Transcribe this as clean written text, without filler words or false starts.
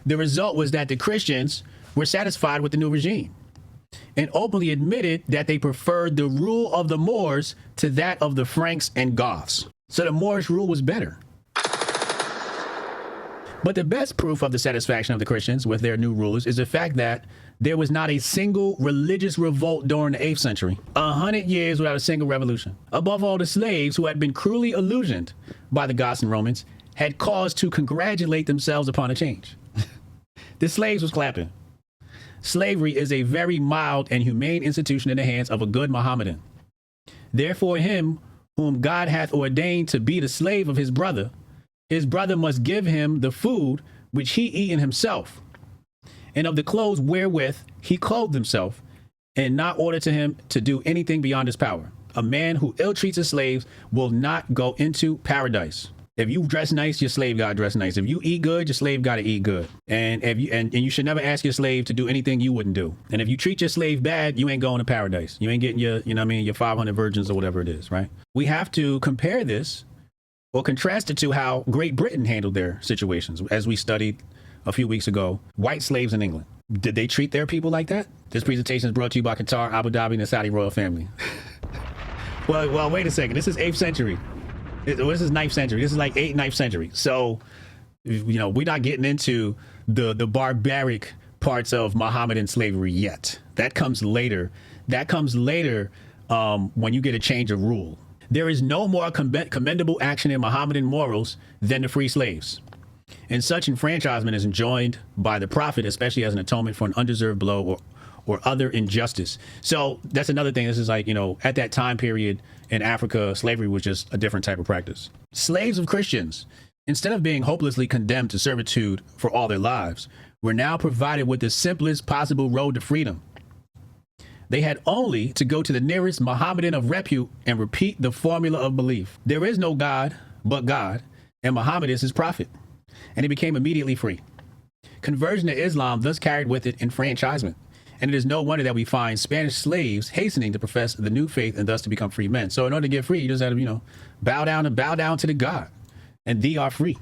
The result was that the Christians were satisfied with the new regime and openly admitted that they preferred the rule of the Moors to that of the Franks and Goths. So the Moorish rule was better. But the best proof of the satisfaction of the Christians with their new rulers is the fact that there was not a single religious revolt during the 8th century, 100 years without a single revolution. Above all, the slaves, who had been cruelly illusioned by the Goths and Romans, had cause to congratulate themselves upon a change. The slaves was clapping. Slavery is a very mild and humane institution in the hands of a good Mohammedan. Therefore, him whom God hath ordained to be the slave of his brother must give him the food which he eaten himself, and of the clothes wherewith he clothed himself, and not order to him to do anything beyond his power. A man who ill treats his slaves will not go into paradise. If you dress nice, your slave gotta dress nice. If you eat good, your slave gotta eat good. And if you and you should never ask your slave to do anything you wouldn't do. And if you treat your slave bad, you ain't going to paradise. You ain't getting your, you know what I mean, your 500 virgins or whatever it is, right? We have to compare this or contrast it to how Great Britain handled their situations. As we studied a few weeks ago, white slaves in England. Did they treat their people like that? This presentation is brought to you by Qatar, Abu Dhabi, and the Saudi royal family. Well, wait a second. This is 8th century. This is 9th century. This is like 8th, 9th century. So, you know, we're not getting into the barbaric parts of Mohammedan slavery yet. That comes later. That comes later when you get a change of rule. There is no more commendable action in Mohammedan morals than to free slaves. And such enfranchisement is enjoined by the Prophet, especially as an atonement for an undeserved blow or other injustice. So that's another thing. This is like, you know, at that time period in Africa, slavery was just a different type of practice. Slaves of Christians, instead of being hopelessly condemned to servitude for all their lives, were now provided with the simplest possible road to freedom. They had only to go to the nearest Mohammedan of repute and repeat the formula of belief. There is no God but God, and Muhammad is his prophet. And he became immediately free. Conversion to Islam thus carried with it enfranchisement. And it is no wonder that we find Spanish slaves hastening to profess the new faith and thus to become free men. So in order to get free, you just have to, you know, bow down to the God, and thee are free.